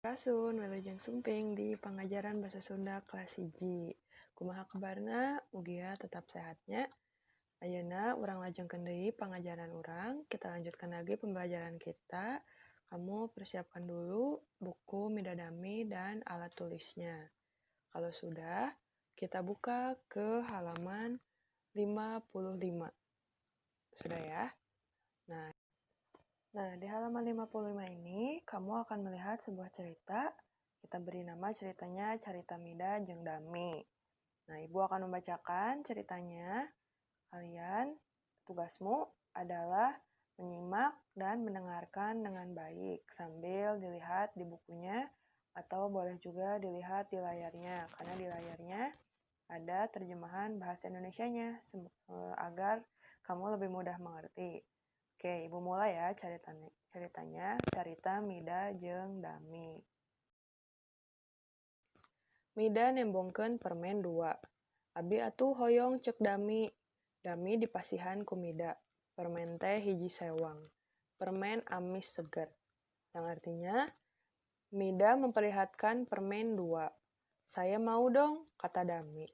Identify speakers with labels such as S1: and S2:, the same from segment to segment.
S1: Rasun, wilujeng sumping di pengajaran bahasa Sunda kelas 1. Kumaha kabarna? Mugia tetap sehatnya. Ayeuna urang lajengkeun deui pengajaran urang. Kita lanjutkan lagi pembelajaran kita. Kamu persiapkan dulu buku Midadami dan alat tulisnya. Kalau sudah, kita buka ke halaman 55. Sudah ya? Nah, di halaman 55 ini, kamu akan melihat sebuah cerita. Kita beri nama ceritanya Carita Mida jeung Dami. Nah, Ibu akan membacakan ceritanya. Kalian, tugasmu adalah menyimak dan mendengarkan dengan baik sambil dilihat di bukunya atau boleh juga dilihat di layarnya, karena di layarnya ada terjemahan bahasa Indonesianya agar kamu lebih mudah mengerti. Oke, Ibu mulai ya ceritanya Carita Mida jeung Dami. Mida nembongkeun permen 2. Abi atuh hoyong cek Dami. Dami dipasihan ku Mida. Permen teh hiji sewang. Permen amis seger. Yang artinya, Mida memperlihatkan permen 2. Saya mau dong, kata Dami.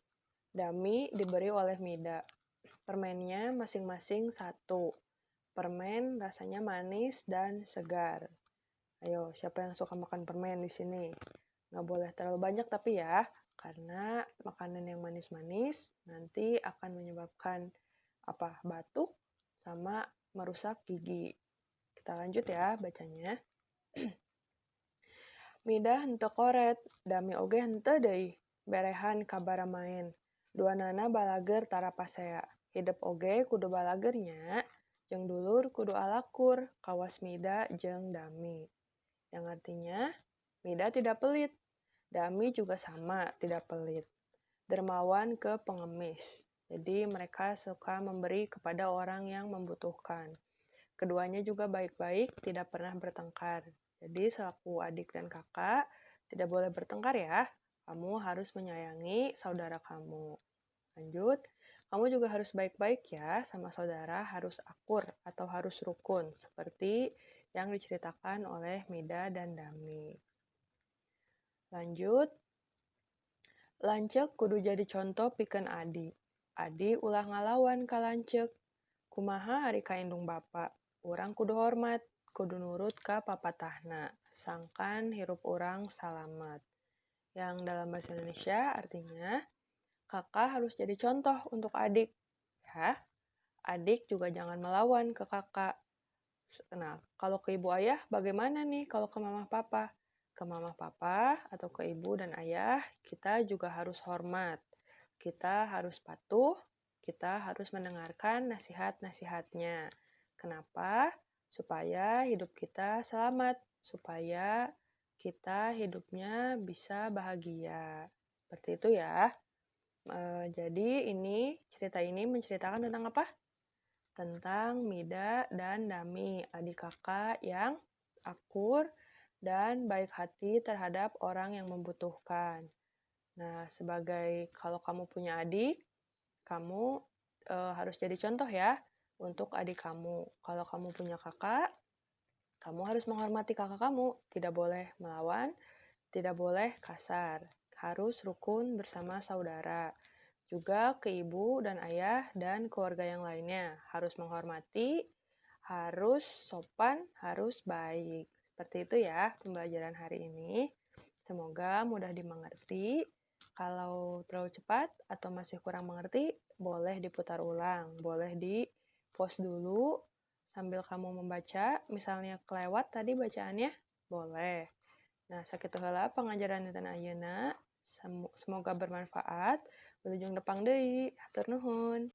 S1: Dami diberi oleh Mida. Permennya masing-masing 1. Permen rasanya manis dan segar. Ayo, siapa yang suka makan permen di sini? Nggak boleh terlalu banyak tapi ya, karena makanan yang manis-manis nanti akan menyebabkan batuk sama merusak gigi. Kita lanjut ya bacanya. Mida henteu koret, Dami oge henteu deui. Berehan kabara main. Duanana balager tara pasea. Hidup oge kudu balager nya. Jeung dulur kudu alakur, kawas Mida jeung Dami. Yang artinya, Mida tidak pelit. Dami juga sama, tidak pelit. Dermawan ke pengemis. Jadi mereka suka memberi kepada orang yang membutuhkan. Keduanya juga baik-baik, tidak pernah bertengkar. Jadi selaku adik dan kakak, tidak boleh bertengkar ya. Kamu harus menyayangi saudara kamu. Lanjut. Kamu juga harus baik-baik ya sama saudara, harus akur atau harus rukun, seperti yang diceritakan oleh Mida dan Dami. Lanjut. Lanceuk kudu jadi contoh pikeun Adi. Adi ulah ngalawan ka lanceuk. Kumaha ari ka indung bapa? Urang kudu hormat, kudu nurut ka papatahna. Sangkan hirup urang salamet. Yang dalam bahasa Indonesia artinya, kakak harus jadi contoh untuk adik. Ya, adik juga jangan melawan ke kakak. Nah, kalau ke ibu ayah bagaimana nih kalau ke mama papa? Ke mama papa atau ke ibu dan ayah, kita juga harus hormat. Kita harus patuh, kita harus mendengarkan nasihat-nasihatnya. Kenapa? Supaya hidup kita selamat, supaya kita hidupnya bisa bahagia. Seperti itu ya. Jadi cerita ini menceritakan tentang apa? Tentang Mida dan Dami, adik kakak yang akur dan baik hati terhadap orang yang membutuhkan. Nah, kalau kamu punya adik, kamu harus jadi contoh ya untuk adik kamu. Kalau kamu punya kakak, kamu harus menghormati kakak kamu. Tidak boleh melawan, tidak boleh kasar. Harus rukun bersama saudara. Juga ke ibu dan ayah dan keluarga yang lainnya. Harus menghormati, harus sopan, harus baik. Seperti itu ya pembelajaran hari ini. Semoga mudah dimengerti. Kalau terlalu cepat atau masih kurang mengerti, boleh diputar ulang. Boleh di-pause dulu sambil kamu membaca. Misalnya kelewat tadi bacaannya, boleh. Nah, sakitu heula pengajaran dinten ayeuna. Semoga bermanfaat. Wilujeng depang deui. Hatur nuhun.